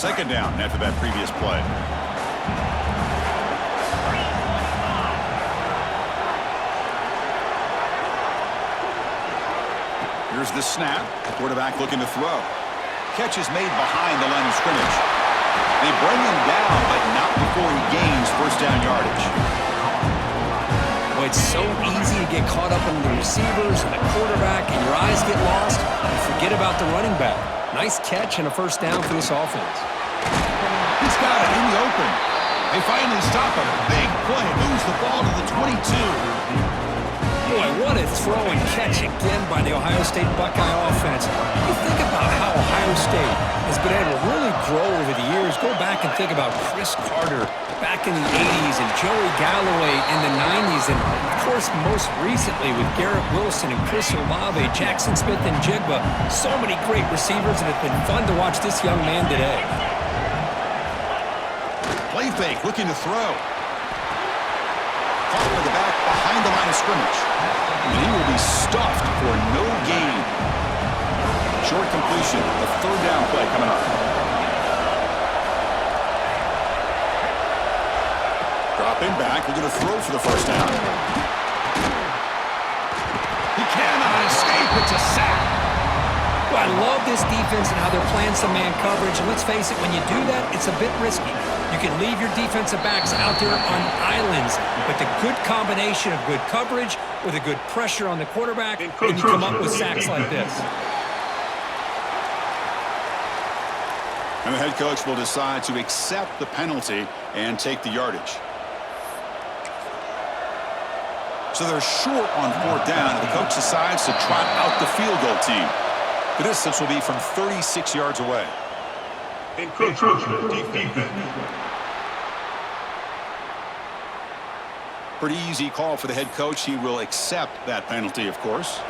Second down after that previous play. Here's the snap. Quarterback looking to throw. Catch is made behind the line of scrimmage. They bring him down, but not before he gains first down yardage. Well, it's so easy to get caught up in the receivers and the quarterback, and your eyes get lost. You forget about the running back. Nice catch and a first down for this offense. He's got it in the open. They finally stop him. Big play. Moves the ball to the 22. Boy, what a throw and catch again by the Ohio State Buckeye offense. You think about how Ohio State has been able to really grow over the years. Go back and think about Chris Carter back in the 80s and Joey Galloway in the 90s. And, of course, most recently with Garrett Wilson and Chris Olave, Jackson Smith and Jigba. So many great receivers, and it's been fun to watch this young man today. Play fake, looking to throw. Caught with the back behind the line of scrimmage. And he will be stuffed for no gain. Short completion, a third down play coming up. Dropping back, looking to throw for the first down. He cannot escape, it's a sack. Well, I love this defense and how they're playing some man coverage. And let's face it, when you do that, it's a bit risky. You can leave your defensive backs out there on islands, but the good combination of good coverage with a good pressure on the quarterback, and you come up with sacks like this. And the head coach will decide to accept the penalty and take the yardage. So they're short on fourth down, and the coach decides to trot out the field goal team. The distance will be from 36 yards away. Encroachment defense. Pretty easy call for the head coach. He will accept that penalty, of course.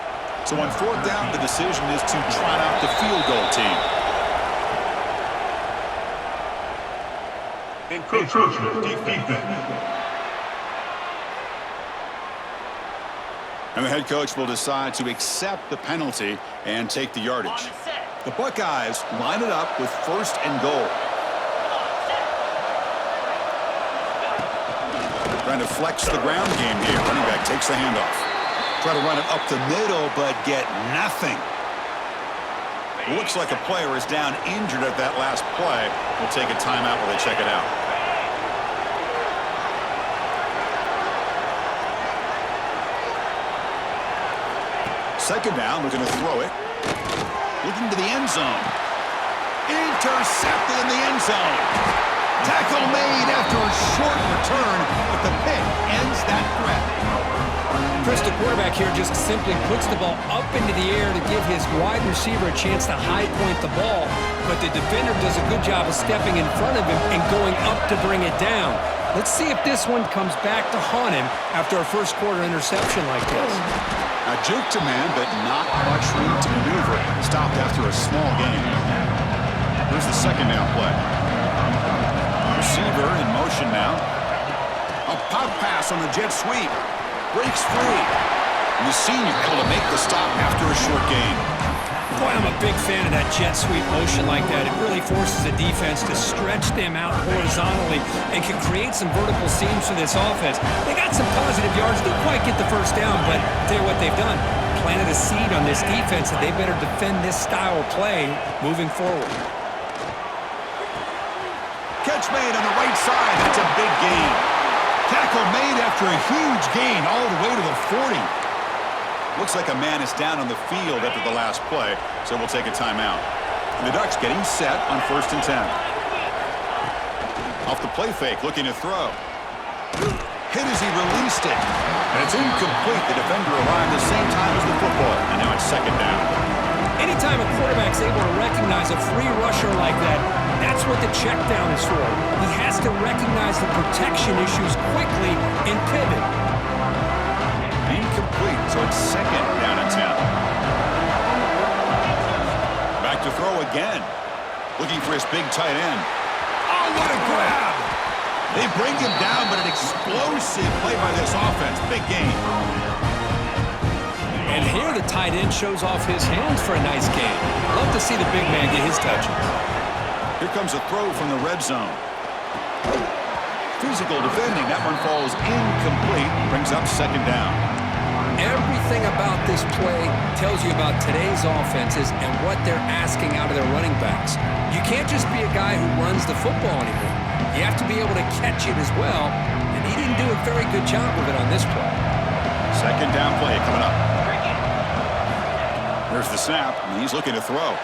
So on fourth down, the decision is to trot out the field goal team. Encroachment defense. And the head coach will decide to accept the penalty and take the yardage. The Buckeyes line it up with first and goal. Trying to flex the ground game here. Running back takes the handoff. Try to run it up the middle, but get nothing. Looks like a player is down injured at that last play. We'll take a timeout while they check it out. Second down, looking to throw it. Looking to the end zone. Intercepted in the end zone. Tackle made after a short return, but the pick ends that threat. Chris, the quarterback here just simply puts the ball up into the air to give his wide receiver a chance to high point the ball, but the defender does a good job of stepping in front of him and going up to bring it down. Let's see if this one comes back to haunt him after a first quarter interception like this. A juke to man, but not much room to maneuver. Stopped after a small gain. Here's the second down play. Receiver in motion now. A pop pass on the jet sweep. Breaks free. And the senior able to make the stop after a short gain. Boy, I'm a big fan of that jet sweep motion like that. It really forces the defense to stretch them out horizontally and can create some vertical seams for this offense. They got some positive yards. Didn't quite get the first down, but I'll tell you what they've done. Planted a seed on this defense that they better defend this style of play moving forward. Catch made on the right side. That's a big gain. Tackle made after a huge gain all the way to the 40. Looks like a man is down on the field after the last play, so we'll take a timeout. And the Ducks getting set on 1st and 10. Off the play fake, looking to throw. Hit as he released it. And it's incomplete. The defender arrived the same time as the football, and now it's second down. Anytime a quarterback's able to recognize a free rusher like that, that's what the check down is for. He has to recognize the protection issues quickly and pivot. Incomplete, so it's second down and 10. Back to throw again. Looking for his big tight end. Oh, what a grab! They bring him down, but an explosive play by this offense. Big game. And here the tight end shows off his hands for a nice game. Love to see the big man get his touches. Here comes a throw from the red zone. Physical defending. That one falls incomplete. Brings up second down. Everything about this play tells you about today's offenses and what they're asking out of their running backs. You can't just be a guy who runs the football anymore. You have to be able to catch it as well, and he didn't do a very good job of it on this play. Second down play coming up. There's the snap, and he's looking to throw.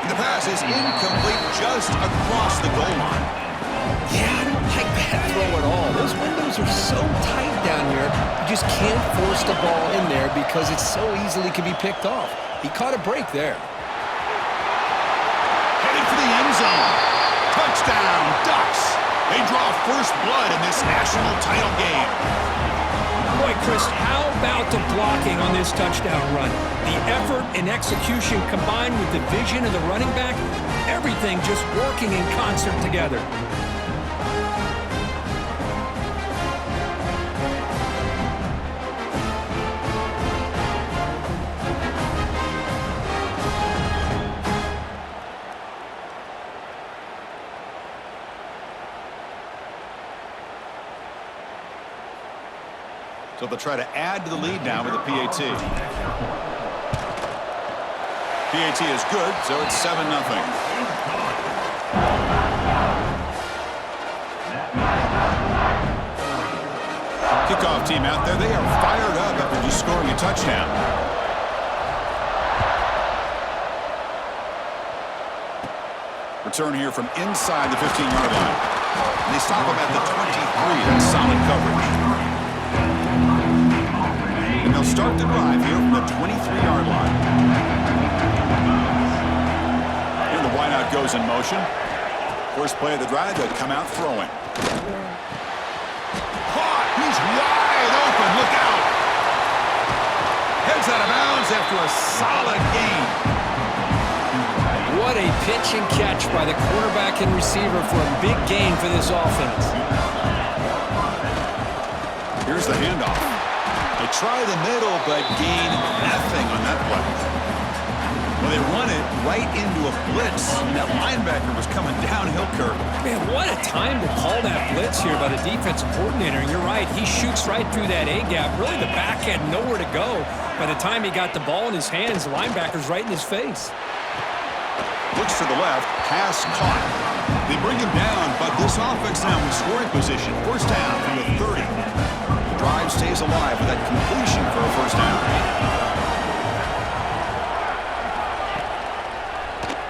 And the pass is incomplete just across the goal line. Yeah, I don't like that throw at all. Those windows are so tight down here, you just can't force the ball in there because it so easily can be picked off. He caught a break there. Headed for the end zone. Touchdown, Ducks. They draw first blood in this national title game. Boy, Chris, how about the blocking on this touchdown run? The effort and execution combined with the vision of the running back, everything just working in concert together. So they'll try to add to the lead now with a PAT. PAT is good, so it's 7-0. Kickoff team out there, they are fired up after just scoring a touchdown. Return here from inside the 15-yard line. And they stop him at the 23. That's solid coverage. And they'll start the drive here from the 23-yard line. And the wideout goes in motion. First play of the drive, they'll come out throwing. Caught! He's wide open. Look out! Heads out of bounds after a solid gain. What a pitch and catch by the quarterback and receiver for a big gain for this offense. Here's the handoff. They try the middle, but gain nothing on that play. Well, they run it right into a blitz. That linebacker was coming downhill, Kirk. Man, what a time to call that blitz here by the defensive coordinator. And you're right, he shoots right through that A-gap. Really, the back had nowhere to go. By the time he got the ball in his hands, the linebacker's right in his face. Looks to the left, pass caught. They bring him down, but this offense now in scoring position. First down from the 30. The drive stays alive with that completion for a first down.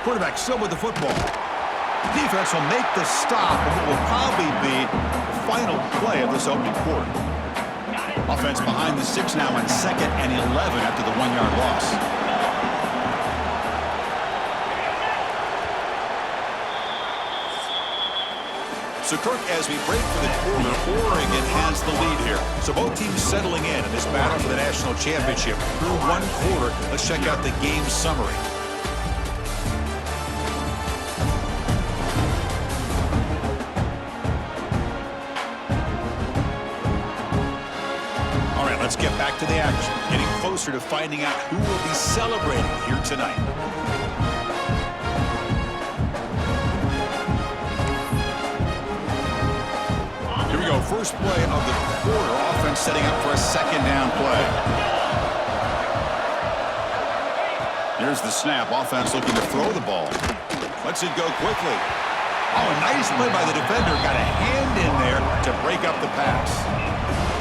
Quarterback still with the football. Defense will make the stop, and it will probably be the final play of this opening quarter. Offense behind the 6 now on 2nd and 11 after the 1-yard loss. So, Kirk, as we break for the quarter, Oregon has the lead here. So both teams settling in this battle for the national championship. Through one quarter, let's check out the game summary. All right, let's get back to the action. Getting closer to finding out who will be celebrating here tonight. Here we go, first play of the quarter. Offense setting up for a second down play. Here's the snap. Offense looking to throw the ball. Lets it go quickly. Oh, a nice play by the defender. Got a hand in there to break up the pass.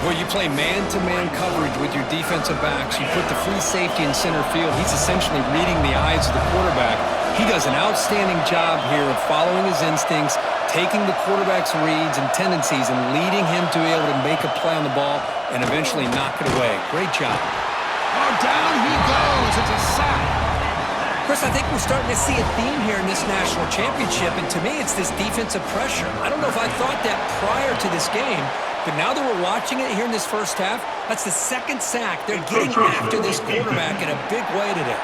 Well, you play man-to-man coverage with your defensive backs. You put the free safety in center field. He's essentially reading the eyes of the quarterback. He does an outstanding job here of following his instincts, taking the quarterback's reads and tendencies and leading him to be able to make a play on the ball and eventually knock it away. Great job. Oh, down he goes. It's a sack. Chris, I think we're starting to see a theme here in this national championship, and to me, it's this defensive pressure. I don't know if I thought that prior to this game, but now that we're watching it here in this first half, that's the second sack. They're getting after this quarterback in a big way today.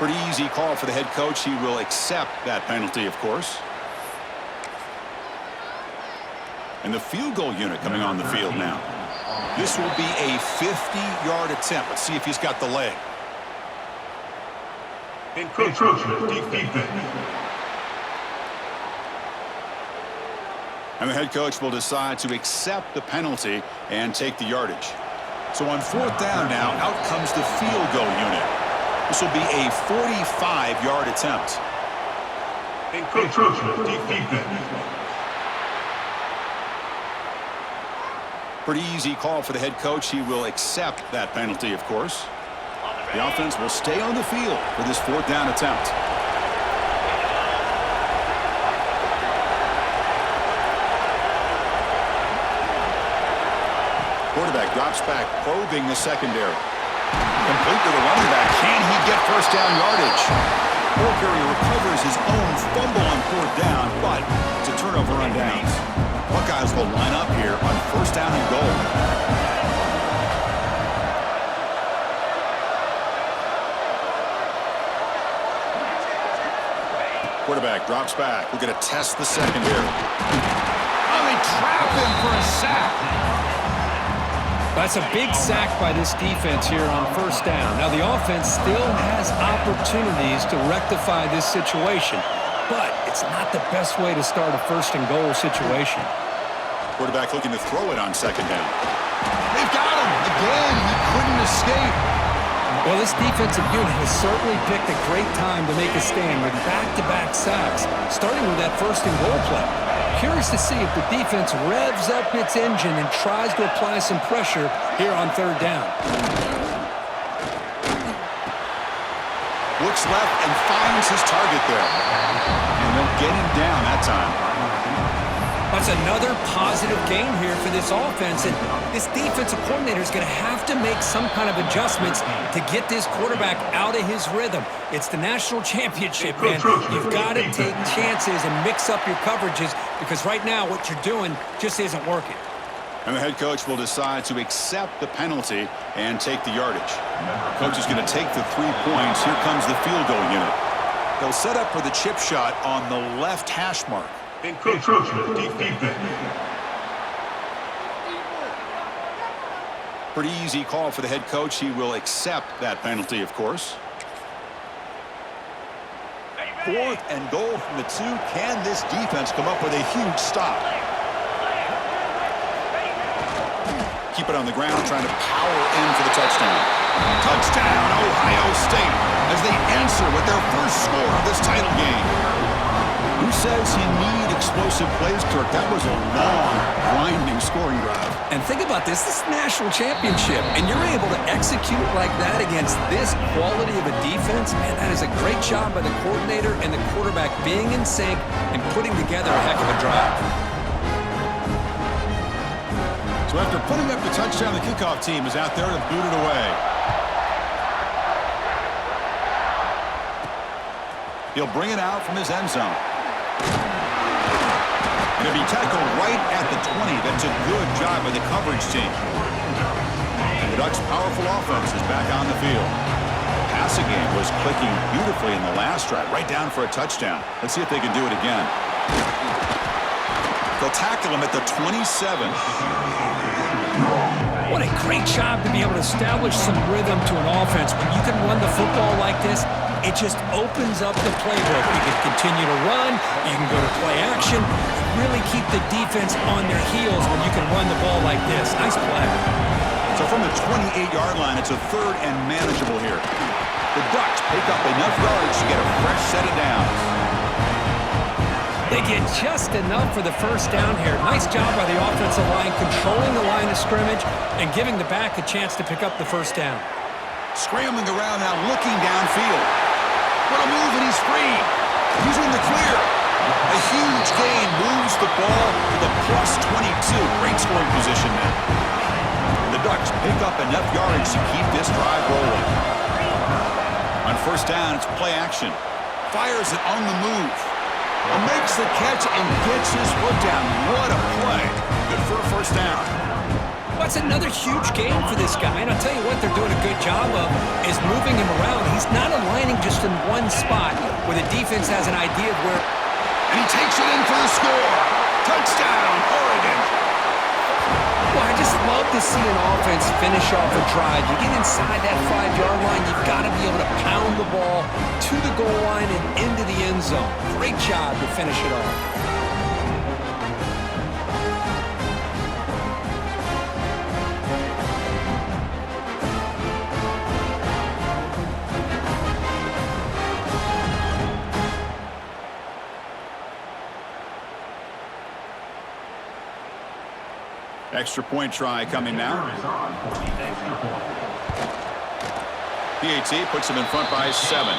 Pretty easy call for the head coach. He will accept that penalty, of course. And the field goal unit coming on the field now. This will be a 50-yard attempt. Let's see if he's got the leg. Encroachment defense. And the head coach will decide to accept the penalty and take the yardage. So on fourth down now, out comes the field goal unit. This will be a 45-yard attempt. Encroachment defense. Pretty easy call for the head coach. He will accept that penalty, of course. The offense will stay on the field for this fourth down attempt. Quarterback drops back, probing the secondary. Complete to the running back. Can he get first down yardage? Burberry recovers his own fumble on fourth down, but it's a turnover on downs. Buckeyes will line up here on first down and goal. Quarterback drops back. We're going to test the secondary. Oh, they trap him for a sack. That's a big sack by this defense here on first down. Now, the offense still has opportunities to rectify this situation, but it's not the best way to start a first and goal situation. Quarterback looking to throw it on second down. They've got him. Again, he couldn't escape. Well, this defensive unit has certainly picked a great time to make a stand with back-to-back sacks, starting with that first and goal play. Curious to see if the defense revs up its engine and tries to apply some pressure here on third down. Looks left and finds his target there. And they'll get him down that time. That's another positive game here for this offense, and this defensive coordinator is going to have to make some kind of adjustments to get this quarterback out of his rhythm. It's the national championship, man. You've got to take chances and mix up your coverages because right now what you're doing just isn't working. And the head coach will decide to accept the penalty and take the yardage. Coach is going to take the 3 points. Here comes the field goal unit. They'll set up for the chip shot on the left hash mark. Encroachment defense. Pretty easy call for the head coach. He will accept that penalty, of course. Fourth and goal from the 2. Can this defense come up with a huge stop? Keep it on the ground, trying to power in for the touchdown. Touchdown, Ohio State, as they answer with their first score of this title game. Who says you need explosive plays, Kirk? That was a long, grinding scoring drive. And think about this. This is the national championship, and you're able to execute like that against this quality of a defense. Man, that is a great job by the coordinator and the quarterback being in sync and putting together a heck of a drive. So after putting up the touchdown, the kickoff team is out there to boot it away. He'll bring it out from his end zone. Going to be tackled right at the 20. That's a good job by the coverage team. And the Ducks' powerful offense is back on the field. The passing game was clicking beautifully in the last drive, right down for a touchdown. Let's see if they can do it again. They'll tackle him at the 27. What a great job to be able to establish some rhythm to an offense. When you can run the football like this, it just opens up the playbook. You can continue to run, you can go to play action, really keep the defense on their heels when you can run the ball like this. Nice play. So from the 28-yard line, it's a third and manageable here. The Ducks pick up enough yards to get a fresh set of downs. They get just enough for the first down here. Nice job by the offensive line, controlling the line of scrimmage and giving the back a chance to pick up the first down. Scrambling around now, looking downfield. What a move, and he's free. He's in the clear. A huge gain moves the ball to the plus 22. Great scoring position now. The Ducks pick up enough yardage to keep this drive rolling. On first down, it's play action. Fires it on the move. Makes the catch and gets his foot down. What a play. Good for a first down. That's another huge game for this guy, and I'll tell you what they're doing a good job of is moving him around. He's not aligning just in one spot where the defense has an idea of where... And he takes it in for the score. Touchdown, Oregon. Well, I just love to see an offense finish off a drive. You get inside that 5-yard line, you've got to be able to pound the ball to the goal line and into the end zone. Great job to finish it off. Extra point try coming now. PAT puts him in front by 7.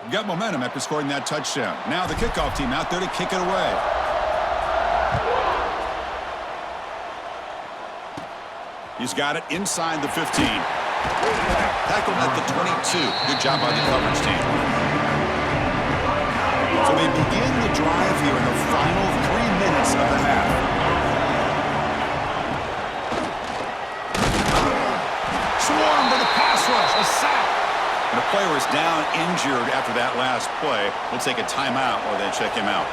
Got momentum after scoring that touchdown. Now the kickoff team out there to kick it away. He's got it inside the 15. Tackled at the 22. Good job by the coverage team. So they begin the drive here in the final 3 minutes of the half. Swarmed to the pass rush. A sack. And the player is down injured after that last play. We'll take a timeout while they check him out.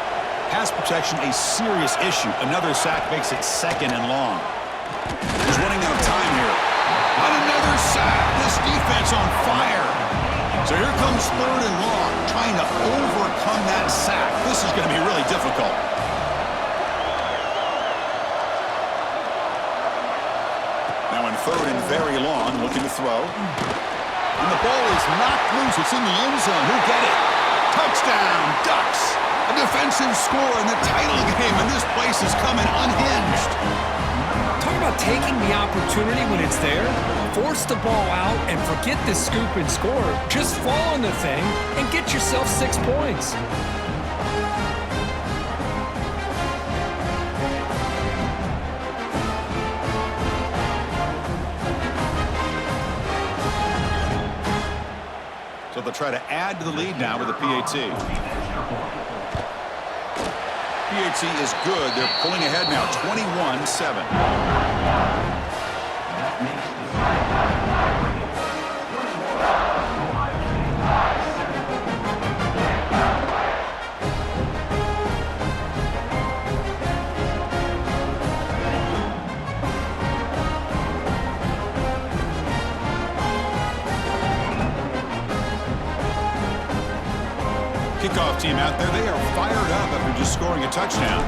Pass protection, a serious issue. Another sack makes it 2nd and long. He's running out of time here. On another sack. This defense on fire. So here comes 3rd and long, trying to overcome that sack. This is going to be really difficult. Now in 3rd and very long, looking to throw. And the ball is knocked loose. It's in the end zone. Who'll get it? Touchdown, Ducks. A defensive score in the title game, and this place is coming unhinged. Talk about taking the opportunity when it's there. Force the ball out and forget the scoop and score. Just fall on the thing and get yourself 6 points. So they'll try to add to the lead now with the PAT. PAT is good. They're pulling ahead now, 21-7. Kickoff team out there, they are fired up after just scoring a touchdown.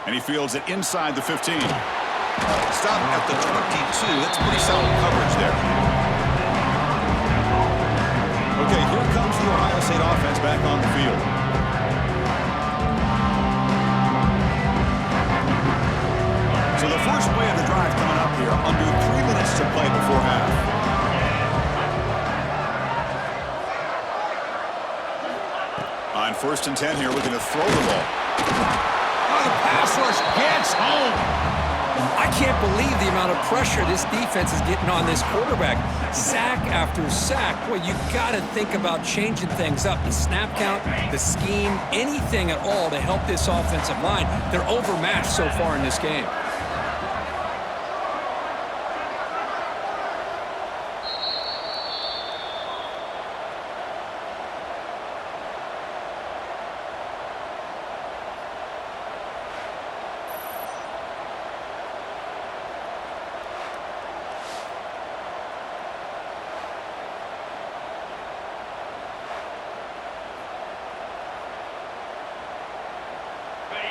And he fields it inside the 15. Stop at the 22. That's pretty solid coverage there. Okay, here comes the Ohio State offense back on the field. So the first play of the drive coming up here, under 3 minutes to play before half. On 1st and 10 here, looking to throw the ball. Oh, the pass rush gets home. I can't believe the amount of pressure this defense is getting on this quarterback. Sack after sack. Boy, you got to think about changing things up. The snap count, the scheme, anything at all to help this offensive line. They're overmatched so far in this game.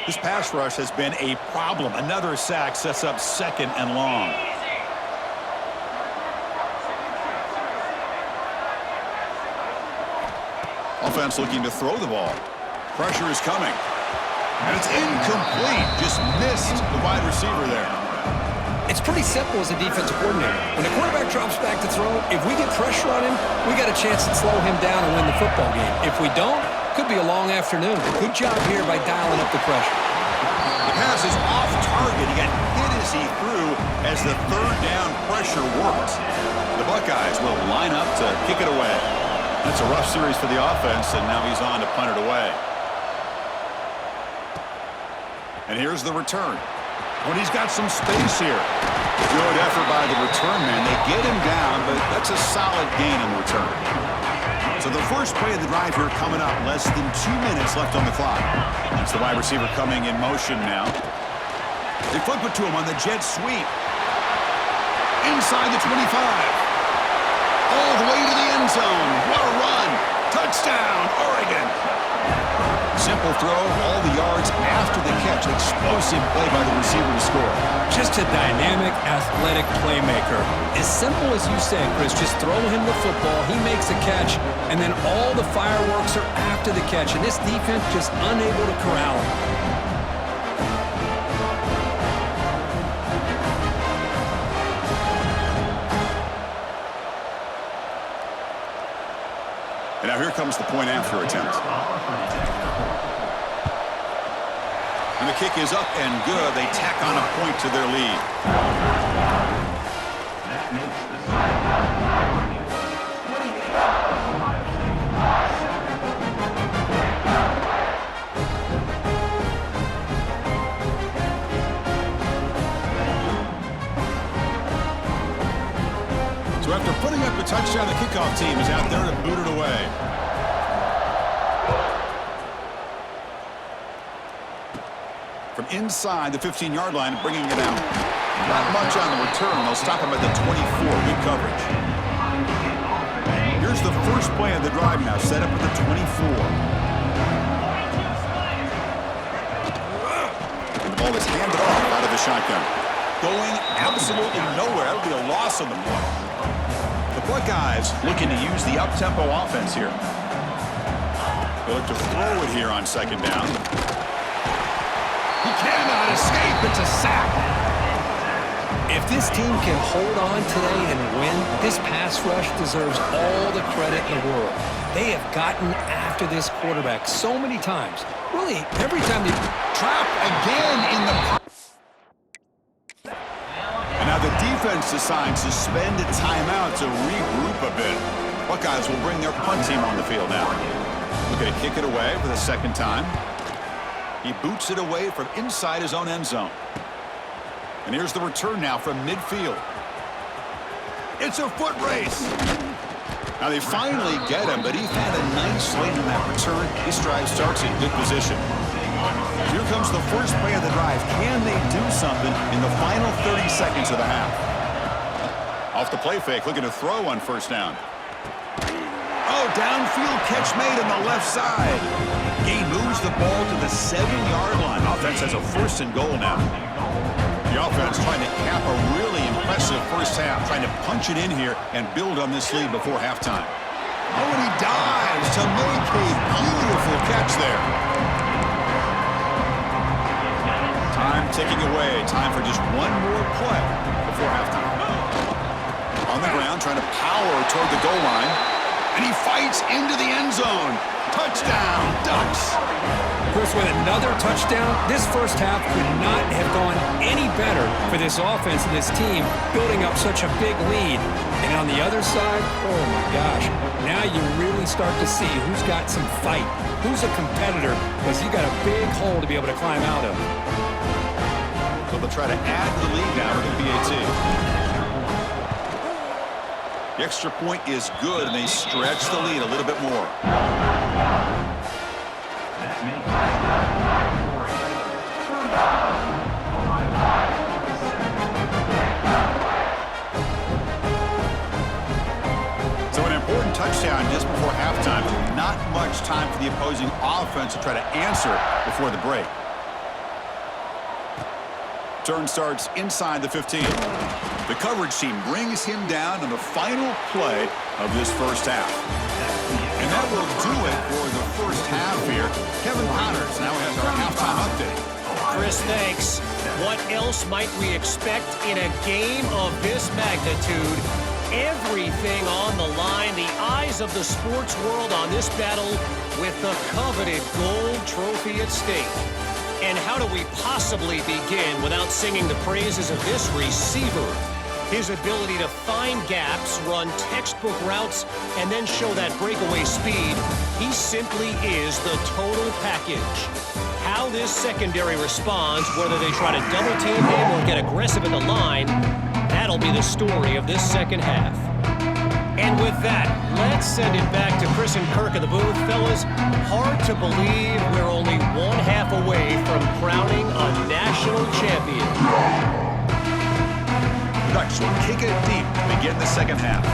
This pass rush has been a problem. Another sack sets up 2nd and long. Offense looking to throw the ball. Pressure is coming. And it's incomplete. Just missed the wide receiver there. It's pretty simple as a defensive coordinator. When the quarterback drops back to throw, if we get pressure on him, we got a chance to slow him down and win the football game. If we don't, could be a long afternoon. Good job here by dialing up the pressure. The pass is off target. He got hit as he threw as the 3rd down pressure worked. The Buckeyes will line up to kick it away. That's a rough series for the offense, and now he's on to punt it away. And here's the return. When he's got some space here. Good effort by the return man. They get him down, but that's a solid gain in return. So the first play of the drive here coming up. Less than 2 minutes left on the clock. That's the wide receiver coming in motion now. They flip it to him on the jet sweep. Inside the 25. All the way to the end zone. What a run. Touchdown, Oregon. Simple throw, all the yards after the catch. Explosive play by the receiver to score. Just a dynamic, athletic playmaker. As simple as you said, Chris, just throw him the football, he makes a catch, and then all the fireworks are after the catch. And this defense just unable to corral him. And now here comes the point after attempt. And the kick is up and good. They tack on a point to their lead. So after putting up a touchdown, the kickoff team is out there to boot it away. From inside the 15-yard line, bringing it out. Not much on the return. They'll stop him at the 24. Good coverage. Here's the first play of the drive now, set up at the 24. And the ball is handed off out of the shotgun. Going absolutely nowhere. That would be a loss on the play. The Buckeyes looking to use the up-tempo offense here. They look to throw it here on 2nd down. He cannot escape. It's a sack. If this team can hold on today and win, this pass rush deserves all the credit in the world. They have gotten after this quarterback so many times. Really, every time they trap again in the... And now the defense decides to spend a timeout to regroup a bit. Buckeyes will bring their punt team on the field now. Looking to kick it away for the 2nd time. He boots it away from inside his own end zone. And here's the return now from midfield. It's a foot race. Now they finally get him, but he had a nice lane in that return. This drive starts in good position. Here comes the first play of the drive. Can they do something in the final 30 seconds of the half? Off the play fake, looking to throw on 1st down. Oh, downfield catch made on the left side. He moves the ball to the 7-yard line. Offense has a 1st and goal now. The offense trying to cap a really impressive first half, trying to punch it in here and build on this lead before halftime. Oh, and he dives to make a beautiful catch there. Time ticking away. Time for just one more play before halftime. On the ground, trying to power toward the goal line. And he fights into the end zone. Touchdown, Ducks. Of course, with another touchdown, this first half could not have gone any better for this offense and this team, building up such a big lead. And on the other side, oh my gosh, now you really start to see who's got some fight, who's a competitor, because you got a big hole to be able to climb out of. So they'll try to add to the lead now with the PAT. The extra point is good, and they stretch the lead a little bit more. So an important touchdown just before halftime. Not much time for the opposing offense to try to answer before the break. Turn starts inside the 15. The coverage team brings him down in the final play of this first half. And that will do it for the first half here. Kevin Powers now has our halftime update. Chris, thanks. What else might we expect in a game of this magnitude? Everything on the line, the eyes of the sports world on this battle with the coveted gold trophy at stake. And how do we possibly begin without singing the praises of this receiver? His ability to find gaps, run textbook routes, and then show that breakaway speed. He simply is the total package. How this secondary responds, whether they try to double team him or get aggressive at the line, that'll be the story of this second half. And with that, let's send it back to Chris and Kirk in the booth. Fellas, hard to believe we're only one half away from crowning a national champion. Ducks will kick it deep to begin the second half.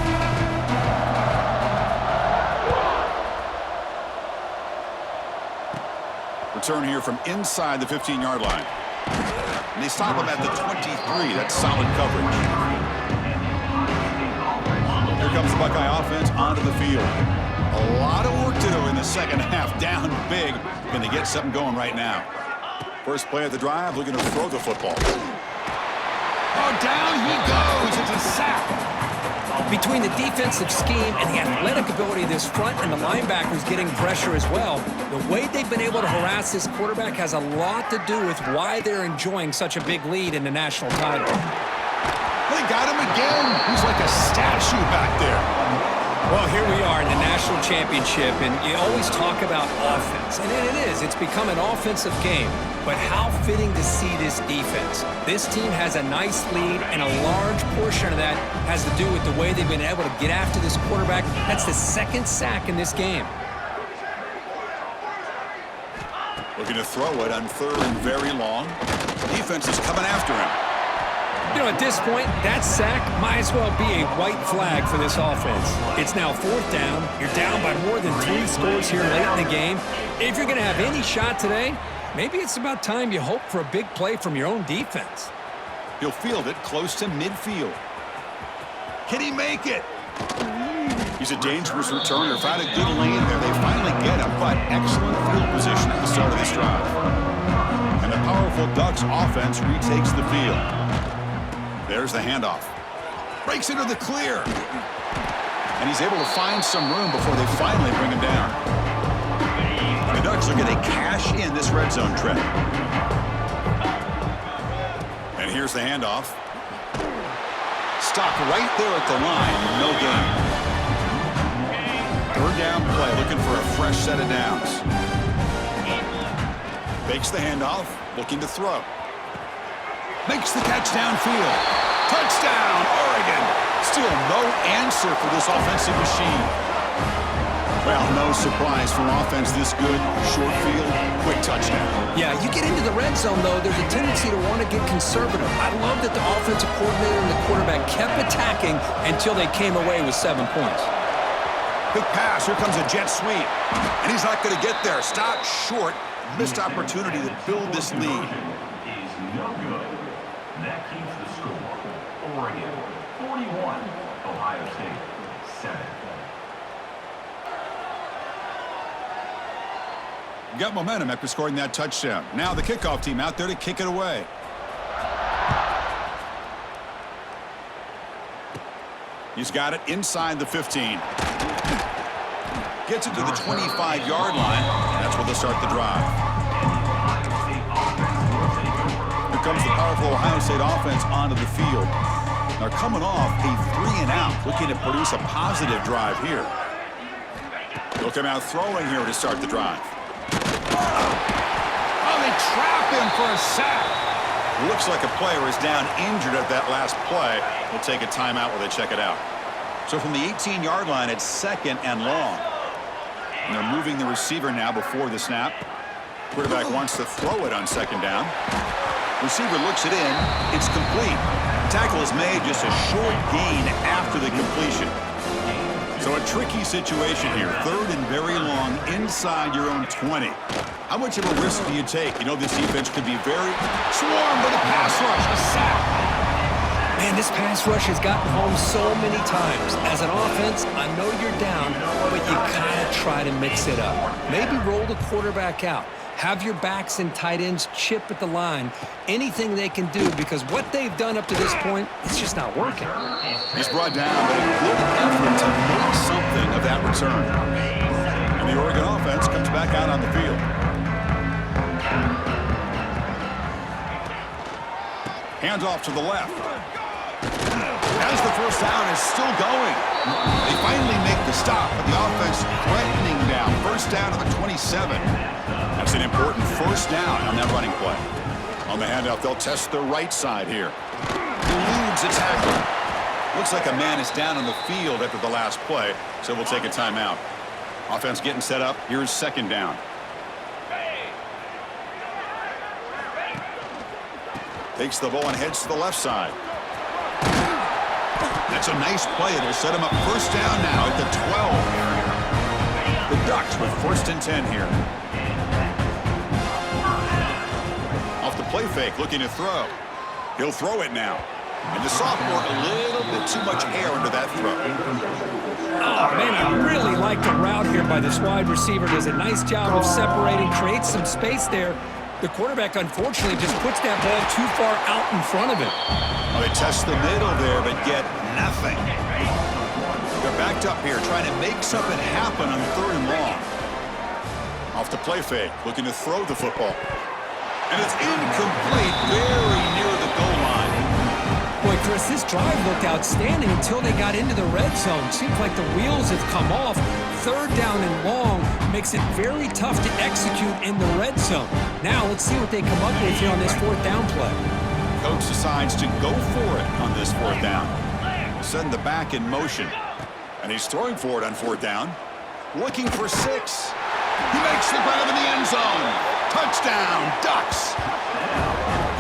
Return here from inside the 15-yard line. And they stop him at the 23. That's solid coverage. Here comes the Buckeye offense onto the field. A lot of work to do in the second half. Down big. Going to get something going right now. First play of the drive, looking to throw the football. Oh, down he goes. It's a sack. Between the defensive scheme and the athletic ability of this front and the linebackers getting pressure as well, the way they've been able to harass this quarterback has a lot to do with why they're enjoying such a big lead in the national title. They got him again. He's like a statue back there. Well, here we are in the national championship, and you always talk about offense. And it is. It's become an offensive game. But how fitting to see this defense. This team has a nice lead, and a large portion of that has to do with the way they've been able to get after this quarterback. That's the second sack in this game. Looking to throw it on third and very long. The defense is coming after him. You know, at this point, that sack might as well be a white flag for this offense. It's now fourth down. You're down by more than 3 scores here late in the game. If you're going to have any shot today, maybe it's about time you hope for a big play from your own defense. He'll field it close to midfield. Can he make it? He's a dangerous returner. Found a good lane there. They finally get him, but excellent field position at the start of this drive. And the powerful Ducks offense retakes the field. There's the handoff. Breaks into the clear. And he's able to find some room before they finally bring him down. The Ducks are going to cash in this red zone trip. And here's the handoff. Stop right there at the line. No gain. Third down play, looking for a fresh set of downs. Fakes the handoff, looking to throw. Makes the catch downfield. Touchdown, Oregon. Still no answer for this offensive machine. Well, no surprise for offense this good. Short field, quick touchdown. Yeah, you get into the red zone, though, there's a tendency to want to get conservative. I love that the offensive coordinator and the quarterback kept attacking until they came away with 7 points. Quick pass. Here comes a jet sweep. And he's not going to get there. Stop short. Missed opportunity to build this lead. Is no good. That keeps the score. Oregon 41, Ohio State 7. Got momentum after scoring that touchdown. Now the kickoff team out there to kick it away. He's got it inside the 15. Gets it to the 25-yard line. That's where they'll start the drive. comes the powerful Ohio State offense onto the field. They're coming off a 3-and-out, looking to produce a positive drive here. They'll come out throwing here to start the drive. Oh, they trap him for a sack. Looks like a player is down injured at that last play. We'll take a timeout while they check it out. So from the 18-yard line, it's 2nd and long. And they're moving the receiver now before the snap. Quarterback wants to throw it on 2nd down. Receiver looks it in. It's complete. Tackle is made, just a short gain after the completion. So a tricky situation here. 3rd and very long inside your own 20. How much of a risk do you take? You know this defense could be very swarmed with a pass rush, a sack. Man, this pass rush has gotten home so many times. As an offense, I know you're down, but you kind of try to mix it up. Maybe roll the quarterback out. Have your backs and tight ends chip at the line. Anything they can do, because what they've done up to this point, it's just not working. He's brought down, but a good effort to make something of that return. And the Oregon offense comes back out on the field. Hands off to the left. As the first down is still going. They finally make the stop, but the offense threatening down. First down to the 27. That's an important first down on that running play. On the handoff, they'll test the right side here. Eludes a tackle. Looks like a man is down on the field after the last play, so we'll take a timeout. Offense getting set up. Here's 2nd down. Takes the ball and heads to the left side. That's a nice play. It'll set him up first down now at the 12. The Ducks with 1st and 10 here. Off the play fake, looking to throw. He'll throw it now. And the sophomore, a little bit too much air into that throw. Oh, man, I really like the route here by this wide receiver. Does a nice job of separating, creates some space there. The quarterback, unfortunately, just puts that ball too far out in front of him. Well, they test the middle there, but get nothing. They're backed up here, trying to make something happen on 3rd and long. Off the play fake, looking to throw the football. And it's incomplete, very near the goal line. Boy, Chris, this drive looked outstanding until they got into the red zone. Seems like the wheels have come off. 3rd down and long makes it very tough to execute in the red zone. Now, let's see what they come up with here on this 4th down play. Coach decides to go for it on this 4th down. Send the back in motion. And he's throwing for it on 4th down. Looking for 6. He makes the grab in the end zone. Touchdown, Ducks.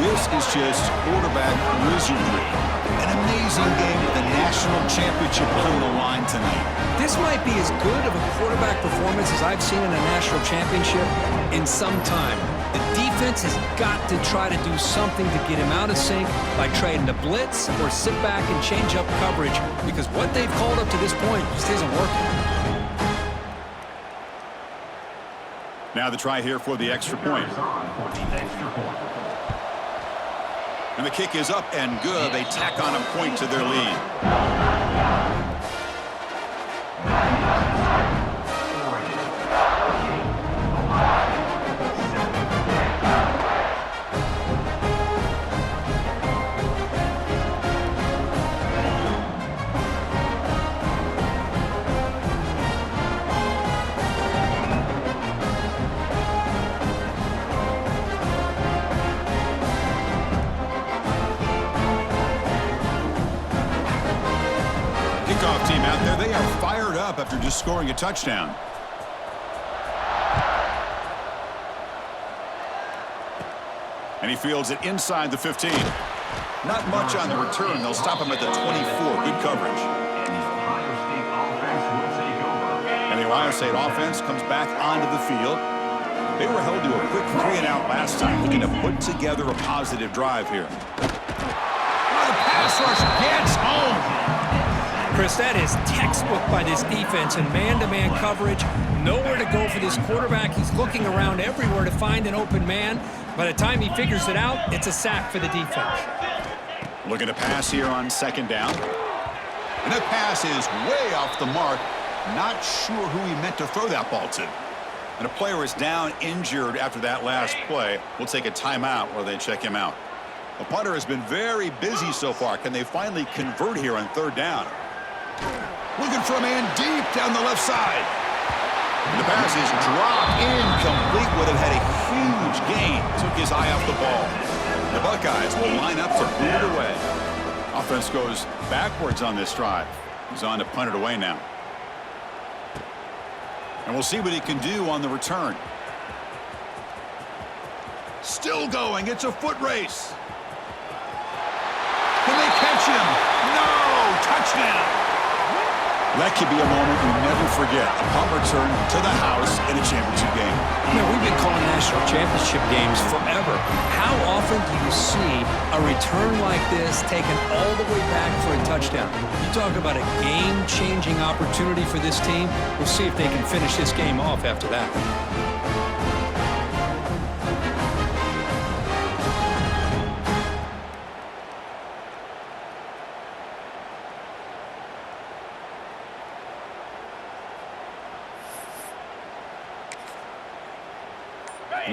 This is just quarterback wizardry. An amazing game with a national championship on the line tonight. This might be as good of a quarterback performance as I've seen in a national championship in some time. The defense has got to try to do something to get him out of sync by trading the blitz or sit back and change up coverage, because what they've called up to this point just isn't working. Now the try here for the extra point. And the kick is up and good. They tack on a point to their lead. Kickoff team out there, they are fired up after just scoring a touchdown. And he fields it inside the 15. Not much on the return. They'll stop him at the 24. Good coverage. And the Ohio State offense comes back onto the field. They were held to a quick 3-and-out last time, looking to put together a positive drive here. Oh, the pass rush gets home. Chris, that is textbook by this defense and man-to-man coverage. Nowhere to go for this quarterback. He's looking around everywhere to find an open man. By the time he figures it out, it's a sack for the defense. Looking to pass here on 2nd down. And that pass is way off the mark. Not sure who he meant to throw that ball to. And a player is down injured after that last play. We'll take a timeout while they check him out. The punter has been very busy so far. Can they finally convert here on third down? Looking for a man deep down the left side. And the pass is dropped incomplete. Would have had a huge gain. Took his eye off the ball. The Buckeyes will line up to boot it away. Offense goes backwards on this drive. He's on to punt it away now. And we'll see what he can do on the return. Still going. It's a foot race. Can they catch him? No! Touchdown! That could be a moment we never forget. A punt return to the house in a championship game. Man, we've been calling national championship games forever. How often do you see a return like this taken all the way back for a touchdown? You talk about a game-changing opportunity for this team. We'll see if they can finish this game off after that.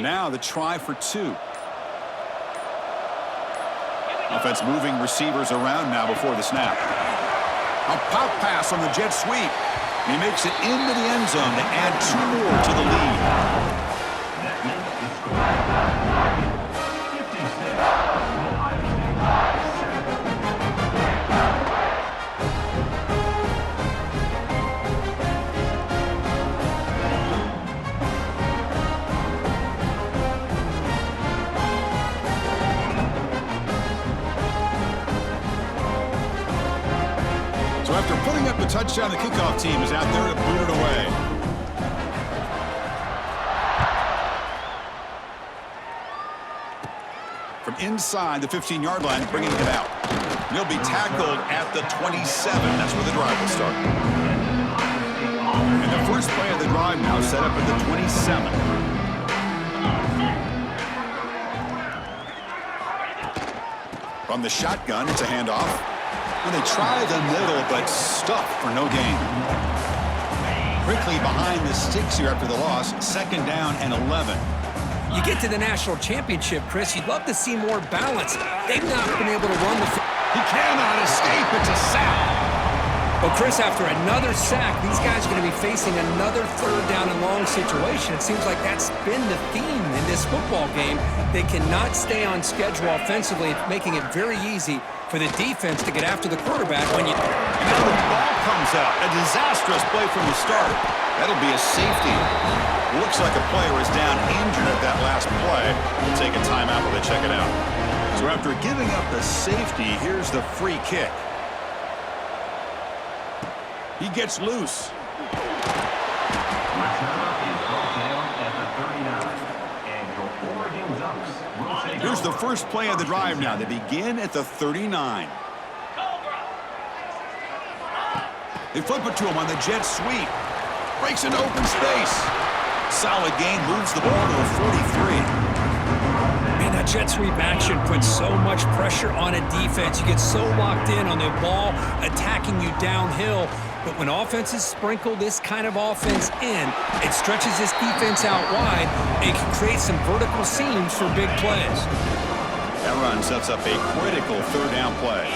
Now the try for two. Offense moving receivers around now before the snap. A pop pass on the jet sweep. He makes it into the end zone to add two more to the lead. That makes the score 56, Ohio So after putting up the touchdown, the kickoff team is out there to boot it away. From inside the 15-yard line, bringing it out. He'll be tackled at the 27. That's where the drive will start. And the first play of the drive now set up at the 27. From the shotgun, it's a handoff. And they try the middle, but stuffed for no gain. Quickly behind the sticks here after the loss. Second down and 11. You get to the national championship, Chris, you'd love to see more balance. They've not been able to run the... He cannot escape. It's a sack. Well, Chris, after another sack, these guys are going to be facing another third down and long situation. It seems like that's been the theme in this football game. They cannot stay on schedule offensively. It's making it very easy for the defense to get after the quarterback when you... And now the ball comes out. A disastrous play from the start. That'll be a safety. Looks like a player is down injured at that last play. We'll take a timeout while they check it out. So after giving up the safety, here's the free kick. He gets loose. Here's the first play of the drive now. They begin at the 39. They flip it to him on the jet sweep. Breaks into open space. Solid gain, moves the ball to the 43. Man, that jet sweep action puts so much pressure on a defense. You get so locked in on the ball attacking you downhill. But when offenses sprinkle this kind of offense in, it stretches this defense out wide. It can create some vertical seams for big plays. That run sets up a critical third down play.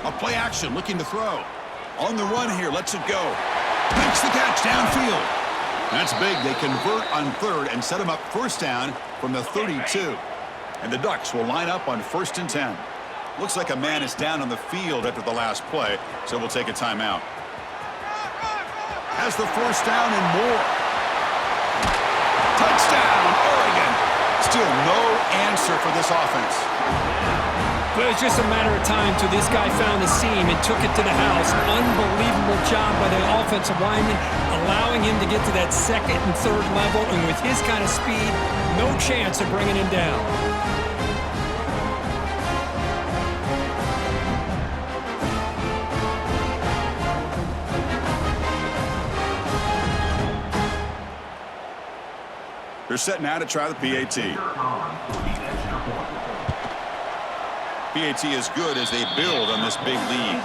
A play action, looking to throw. On the run here, lets it go. Makes the catch downfield. That's big. They convert on third and set him up first down from the 32. And the Ducks will line up on 1st and 10. Looks like a man is down on the field after the last play, so we'll take a timeout. Has the first down and more. Touchdown, Oregon. Still no answer for this offense. But it was just a matter of time till this guy found the seam and took it to the house. Unbelievable job by the offensive lineman, allowing him to get to that second and third level, and with his kind of speed, no chance of bringing him down. They're set now to try the PAT. PAT is good as they build on this big lead.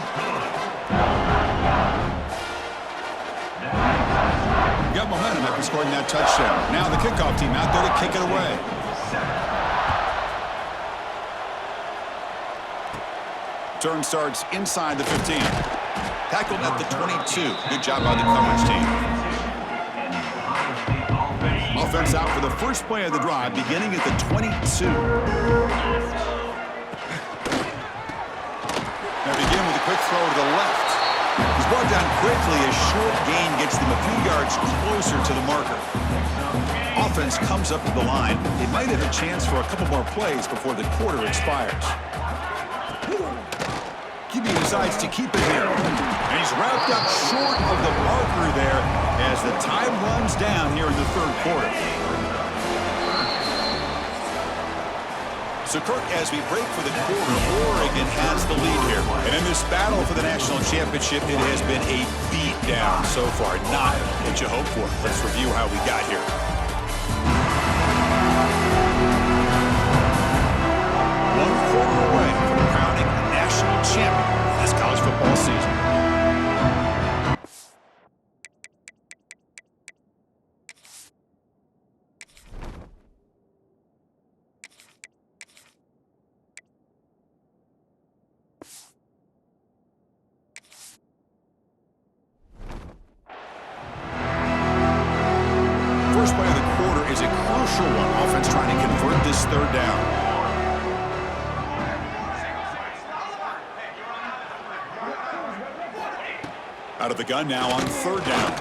Got momentum after scoring that touchdown. Now the kickoff team out there to kick it away. Return starts inside the 15. Tackled at the 22. Good job by the coverage team. Offense out for the first play of the drive, beginning at the 22. Now begin with a quick throw to the left. He's brought down quickly. A short gain gets them a few yards closer to the marker. Offense comes up to the line. They might have a chance for a couple more plays before the quarter expires. QB decides to keep it here. And he's wrapped up short of the marker there as the time runs down here in the third quarter. So, Kirk, as we break for the quarter, Oregon has the lead here. And in this battle for the national championship, it has been a beatdown so far. Not what you hoped for. Let's review how we got here. One quarter away from crowning a national champion this college football season. First play of the quarter is a crucial one. Offense trying to convert this third down. Out of the gun now on third down.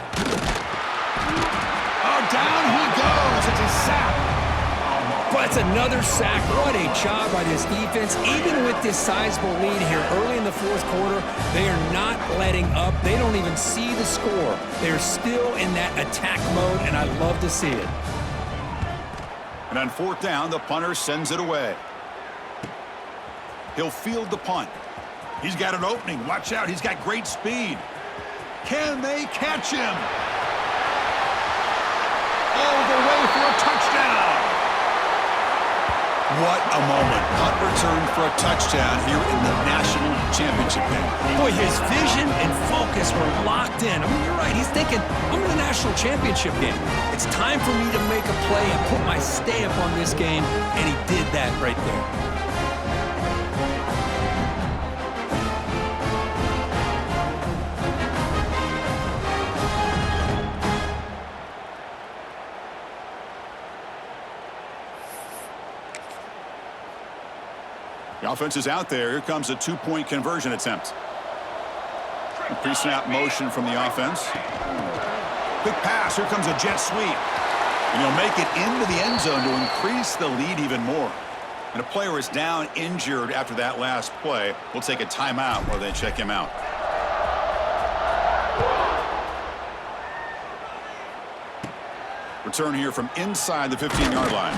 Oh, down he goes. It's a sack. But it's another sack. What a job by this defense. Even with this sizable lead here early in the fourth quarter, they are not letting up. They don't even see the score. They're still in that attack mode, and I love to see it. And on fourth down, the punter sends it away. He'll field the punt. He's got an opening. Watch out. He's got great speed. Can they catch him? All the way for a touchdown. What a moment. Punt return for a touchdown here in the national championship game. Boy, his vision and focus were locked in. I mean, you're right. He's thinking, I'm in the national championship game. It's time for me to make a play and put my stamp on this game, and he did that right there. The offense is out there. Here comes a two-point conversion attempt. A pre-snap motion from the offense. Quick pass. Here comes a jet sweep. And he'll make it into the end zone to increase the lead even more. And a player is down injured after that last play. We'll take a timeout while they check him out. Return here from inside the 15-yard line.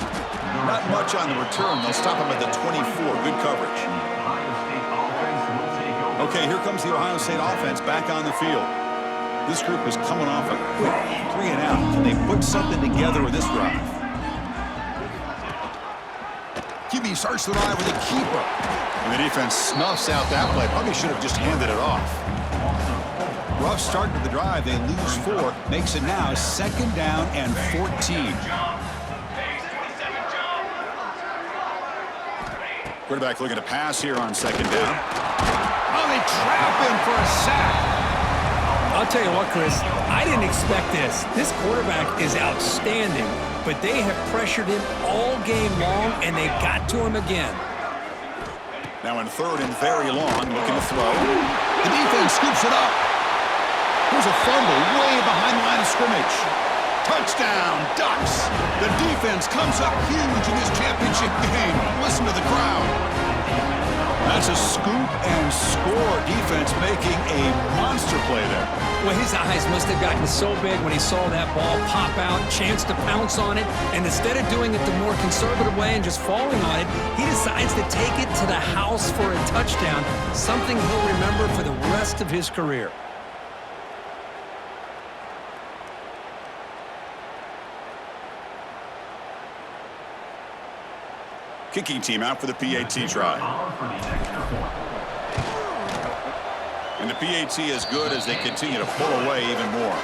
Not much on the return. They'll stop him at the 24. Good coverage. Okay, here comes the Ohio State offense back on the field. This group is coming off a quick 3-and-out. Can they put something together with this drive? QB starts the drive with a keeper. And the defense snuffs out that play. Probably should have just handed it off. Rough start to the drive. They lose 4. Makes it now 2nd down and 14. Quarterback looking to pass here on 2nd down. Oh, they trap him for a sack. I'll tell you what, Chris, I didn't expect this. This quarterback is outstanding, but they have pressured him all game long, and they got to him again. Now in 3rd and very long, looking to throw. The defense scoops it up. There's a fumble way behind the line of scrimmage. Touchdown, Ducks. The defense comes up huge in this championship game. Listen to the crowd. That's a scoop and score. Defense making a monster play there. Well, his eyes must have gotten so big when he saw that ball pop out, chance to pounce on it, and instead of doing it the more conservative way and just falling on it, he decides to take it to the house for a touchdown, something he'll remember for the rest of his career. Kicking team out for the PAT try. And the PAT is good as they continue to pull away even more.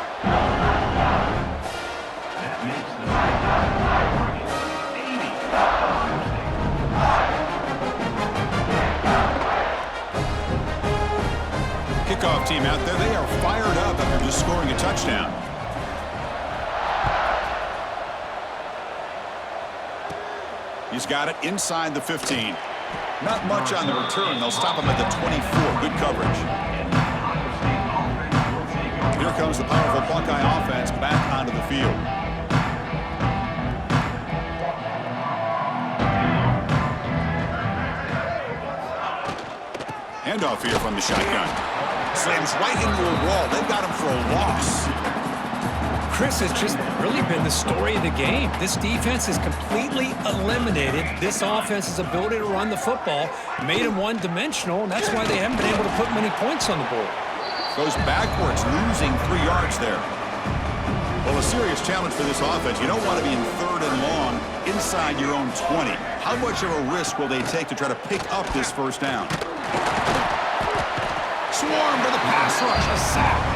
That makes the 80. kickoff team out there, they are fired up after just scoring a touchdown. He's got it inside the 15. Not much on the return. They'll stop him at the 24. Good coverage. Here comes the powerful Buckeye offense back onto the field. Handoff here from the shotgun. Slams right into a wall. They've got him for a loss. Chris, has just really been the story of the game. This defense has completely eliminated this offense's ability to run the football, made them one-dimensional, and that's why they haven't been able to put many points on the board. Goes backwards, losing 3 yards there. Well, a serious challenge for this offense. You don't want to be in 3rd and long inside your own 20. How much of a risk will they take to try to pick up this first down? Swarm for the pass rush, a sack.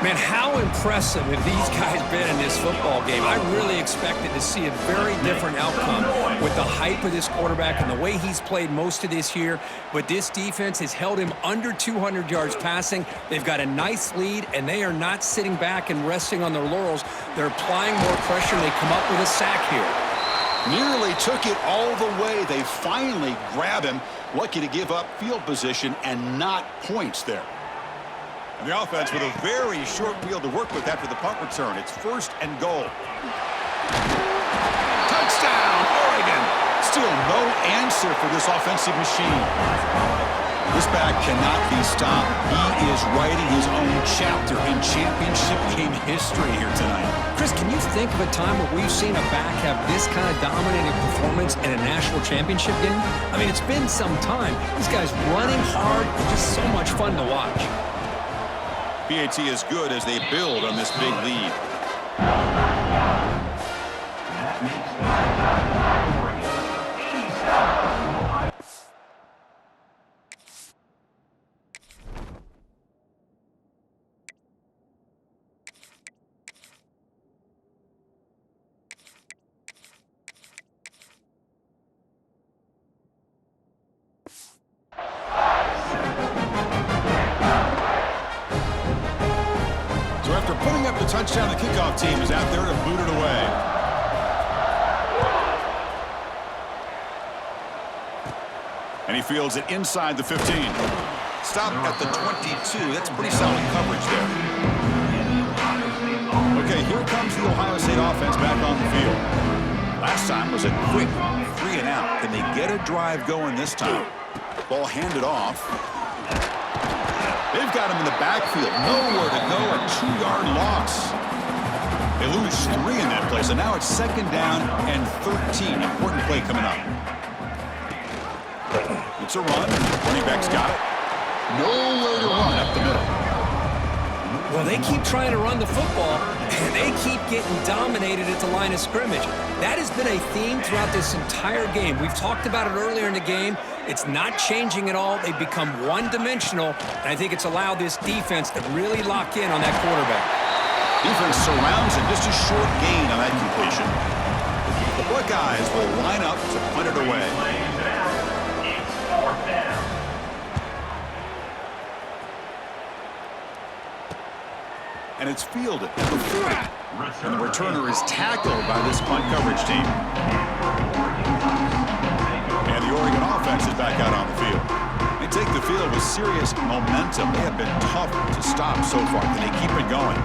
Man, how impressive have these guys been in this football game? I really expected to see a very different outcome with the hype of this quarterback and the way he's played most of this year. But this defense has held him under 200 yards passing. They've got a nice lead, and they are not sitting back and resting on their laurels. They're applying more pressure, and they come up with a sack here. Nearly took it all the way. They finally grab him. Lucky to give up field position and not points there. And the offense with a very short field to work with after the punt return. It's 1st and goal. Touchdown, Oregon. Still no answer for this offensive machine. This back cannot be stopped. He is writing his own chapter in championship game history here tonight. Chris, can you think of a time where we've seen a back have this kind of dominating performance in a national championship game? I mean, it's been some time. This guy's running hard and just so much fun to watch. PAT is good as they build on this big lead. That makes the Oregon 87. So after putting up the touchdown, the kickoff team is out there to boot it away. And he fields it inside the 15. Stop at the 22. That's pretty solid coverage there. Okay, here comes the Ohio State offense back on the field. Last time was a quick 3 and out. Can they get a drive going this time? Ball handed off. They've got him in the backfield. Nowhere to go. A 2-yard loss. They lose 3 in that play. So now it's 2nd down and 13. Important play coming up. It's a run. Running back's got it. Nowhere to run up the middle. Well, they keep trying to run the football, and they keep getting dominated at the line of scrimmage. That has been a theme throughout this entire game. We've talked about it earlier in the game. It's not changing at all. They've become one-dimensional, and I think it's allowed this defense to really lock in on that quarterback. Defense surrounds it. Just a short gain on that completion. The Buckeyes will line up to punt it away. It's 4th down. And it's fielded at the 40. And the returner is tackled by this punt coverage team. And the Oregon offense is back out on the field. They take the field with serious momentum. They have been tough to stop so far. Can they keep it going?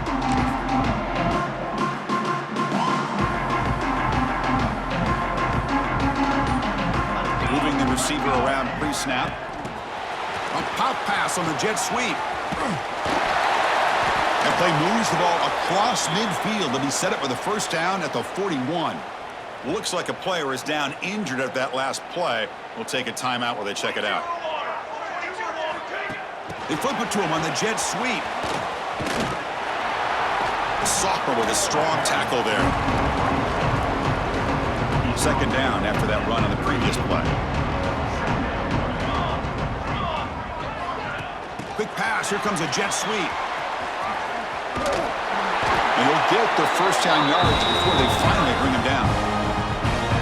Moving the receiver around pre-snap. A pop pass on the jet sweep. That play moves the ball across midfield to be set up with a 1st down at the 41. Looks like a player is down injured at that last play. We'll take a timeout while they check it out. They flip it to him on the jet sweep. The sophomore with a strong tackle there. 2nd down after that run on the previous play. Quick pass. Here comes a jet sweep. And they'll get their 1st down yards before they finally bring him down.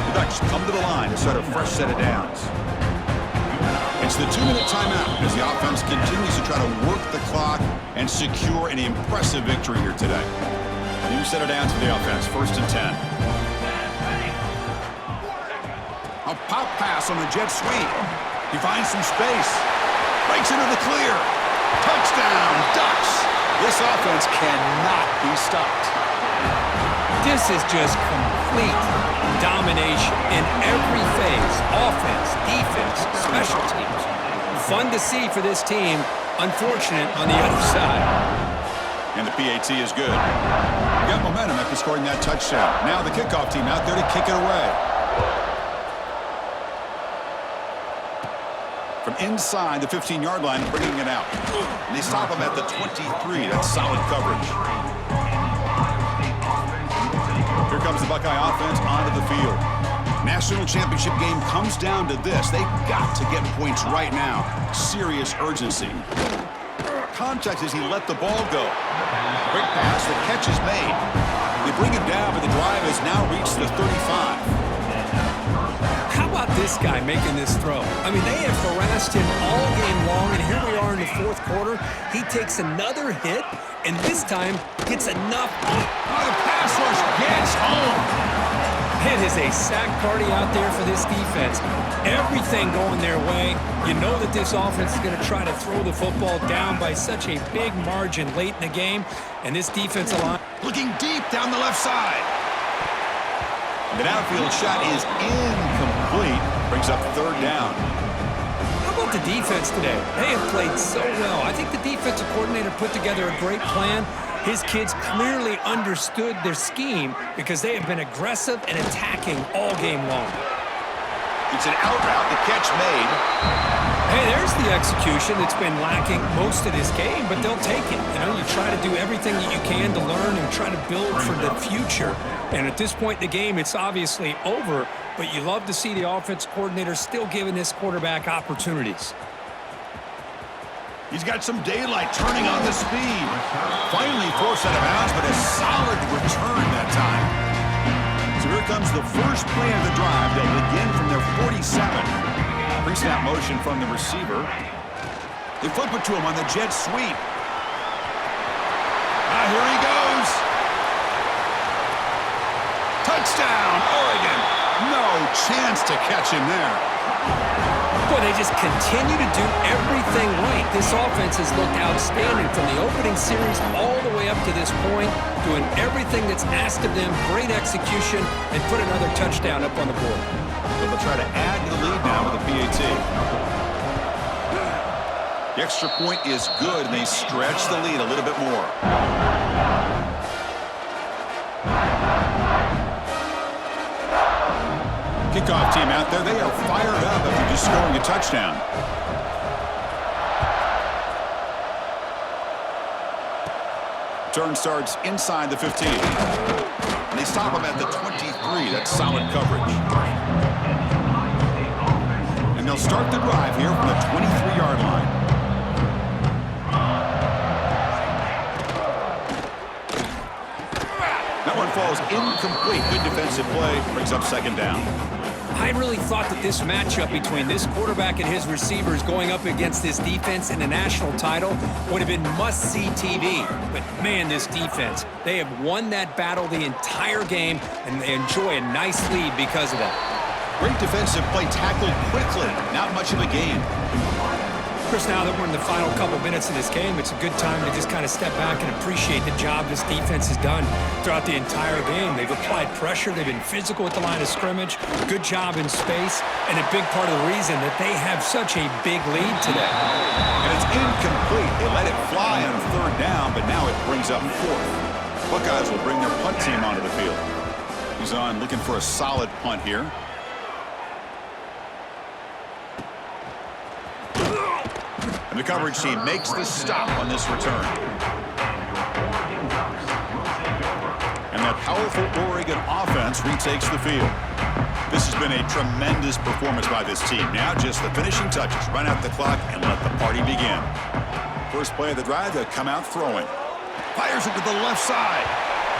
The Ducks come to the line to start a fresh set of downs. And It's the 2-minute timeout as the offense continues to try to work the clock and secure an impressive victory here today. New set of downs for the offense, 1st and 10. A pop pass on the jet sweep. He finds some space. Breaks into the clear. Touchdown, Ducks. This offense cannot be stopped. This is just complete domination in every phase. Offense, defense, special teams. Fun to see for this team. Unfortunate on the other side. And the PAT is good. Got momentum after scoring that touchdown. Now the kickoff team out there to kick it away. From inside the 15-yard line, bringing it out. And they stop him at the 23. That's solid coverage. Here comes the Buckeye offense onto the field. National championship game comes down to this. They've got to get points right now. Serious urgency. Contact as he let the ball go. Quick pass, the catch is made. They bring him down, but the drive has now reached the 35. How about this guy making this throw? I mean, they have harassed him all game long, and here we are in the 4th quarter. He takes another hit, and this time gets enough. The pass rush gets home. It is a sack party out there for this defense. Everything going their way. You know that this offense is going to try to throw the football down by such a big margin late in the game, and this defensive line Looking deep down the left side. The downfield shot is incomplete. Brings up 3rd down. How about the defense today? They have played so well. I think the defensive coordinator put together a great plan. His kids clearly understood their scheme because they have been aggressive and attacking all game long. It's an out route, the catch made. Hey, there's the execution that's been lacking most of this game, but they'll take it. You know, you try to do everything that you can to learn and try to build for the future. And at this point in the game, it's obviously over, but you love to see the offense coordinator still giving this quarterback opportunities. He's got some daylight turning on the speed. Finally forced out of bounds, but a solid return that time. So here comes the first play of the drive. They'll begin from their 47. Pre-snap motion from the receiver. They flip it to him on the jet sweep. Here he goes. Touchdown, Oregon. No chance to catch him there. Boy, they just continue to do everything right. This offense has looked outstanding from the opening series all the way up to this point, doing everything that's asked of them, great execution, and put another touchdown up on the board. So they'll try to add to the lead now with a PAT. The extra point is good, and they stretch the lead a little bit more. Kickoff team out there. They are fired up after just scoring a touchdown. Turn starts inside the 15. And they stop him at the 23. That's solid coverage. And they'll start the drive here from the 23-yard line. That one falls incomplete. Good defensive play. Brings up 2nd down. I really thought that this matchup between this quarterback and his receivers going up against this defense in the national title would have been must-see TV. But, man, this defense, they have won that battle the entire game, and they enjoy a nice lead because of that. Great defensive play, tackled quickly. Not much of a gain. Chris, now that we're in the final couple minutes of this game, it's a good time to just kind of step back and appreciate the job this defense has done throughout the entire game. They've applied pressure. They've been physical at the line of scrimmage. Good job in space, and a big part of the reason that they have such a big lead today. And it's incomplete. They let it fly on 3rd down, but now it brings up 4th. Buckeyes will bring their punt team onto the field. He's on looking for a solid punt here. And the coverage team makes the stop on this return. And that powerful Oregon offense retakes the field. This has been a tremendous performance by this team. Now just the finishing touches. Run out the clock and let the party begin. First play of the drive, they'll come out throwing. Fires it to the left side.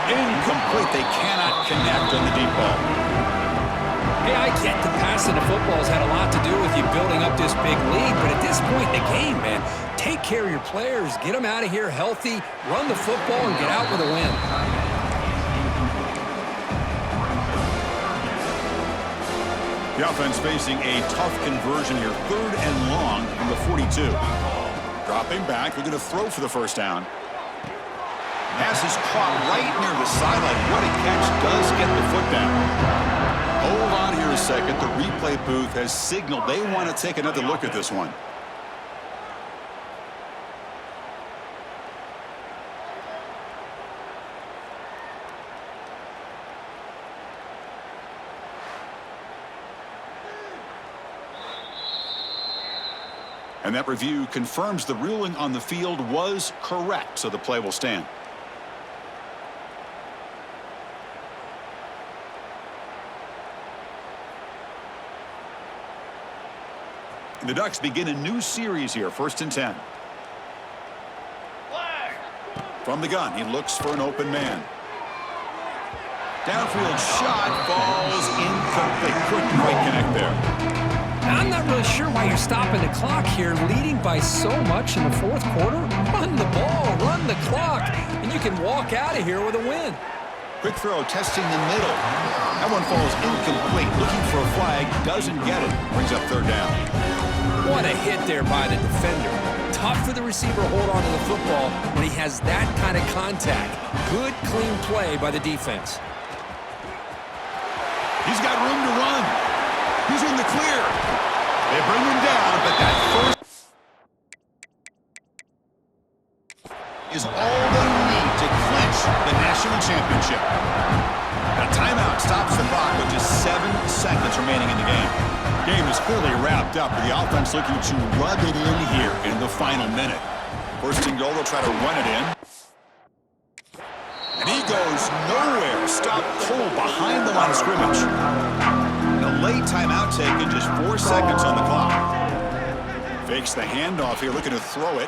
Incomplete. They cannot connect on the deep ball. Hey, I get the passing of football has had a lot to do with you building up this big lead, but at this point in the game, man, take care of your players, get them out of here healthy, run the football, and get out with a win. The offense facing a tough conversion here. 3rd and long from the 42. Dropping back, they're going to throw for the first down. Pass is caught right near the sideline. What a catch, does get the foot down. Hold on here a second. The replay booth has signaled they want to take another look at this one. And that review confirms the ruling on the field was correct, so the play will stand. The Ducks begin a new series here, 1st and 10. From the gun, he looks for an open man. Downfield shot falls incomplete. Couldn't quite connect there. Now, I'm not really sure why you're stopping the clock here, leading by so much in the 4th quarter. Run the ball, run the clock, and you can walk out of here with a win. Quick throw, testing the middle. That one falls incomplete. Looking for a flag, doesn't get it. Brings up 3rd down. What a hit there by the defender. Tough for the receiver to hold on to the football when he has that kind of contact. Good, clean play by the defense. He's got room to run. He's in the clear. They bring him down, but that first is all they need to clinch the national championship. A timeout stops the clock with just 7 seconds remaining in the game. Game is clearly wrapped up, but the offense looking to rub it in here in the final minute. 1st and goal, they'll try to run it in. And he goes nowhere. Stop cold behind the line of scrimmage. And a late timeout taken, just 4 seconds on the clock. Fakes the handoff here, looking to throw it.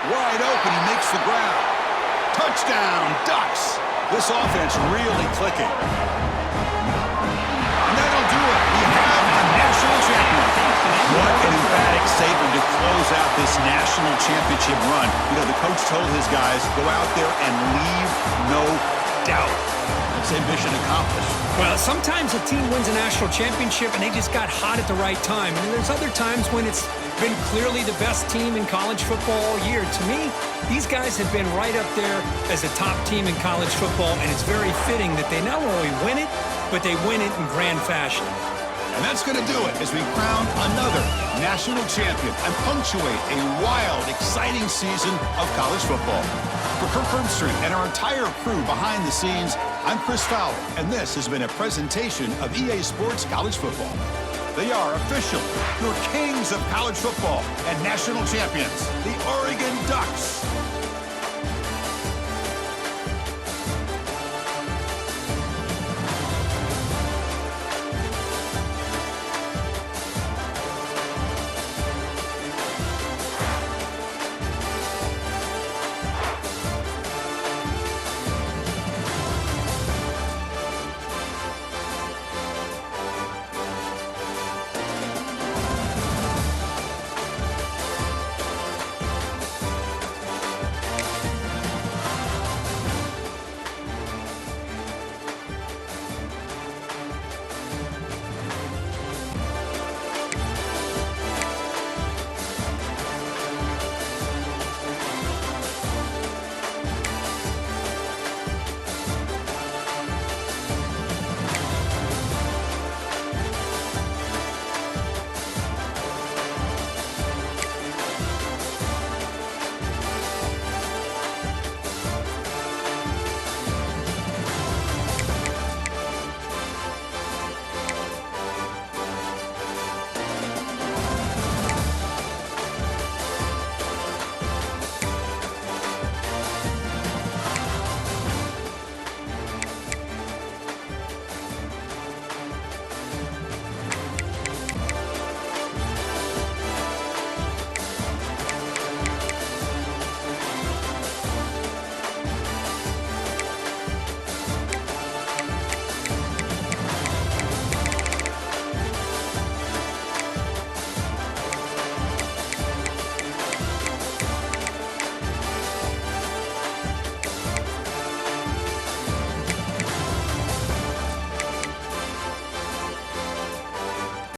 Wide open, he makes the grab. Touchdown, Ducks. This offense really clicking. And that'll do it. We have a national champion. What an emphatic statement to close out this national championship run. You know, the coach told his guys, go out there and leave no doubt. Say mission accomplished. Well, sometimes a team wins a national championship and they just got hot at the right time. And there's other times when it's been clearly the best team in college football all year. To me, these guys have been right up there as the top team in college football, and it's very fitting that they not only win it, but they win it in grand fashion. And that's going to do it as we crown another national champion and punctuate a wild, exciting season of college football. For Kirk Herbstreit and our entire crew behind the scenes, I'm Chris Fowler, and this has been a presentation of EA Sports College Football. They are official, your kings of college football and national champions, the Oregon Ducks.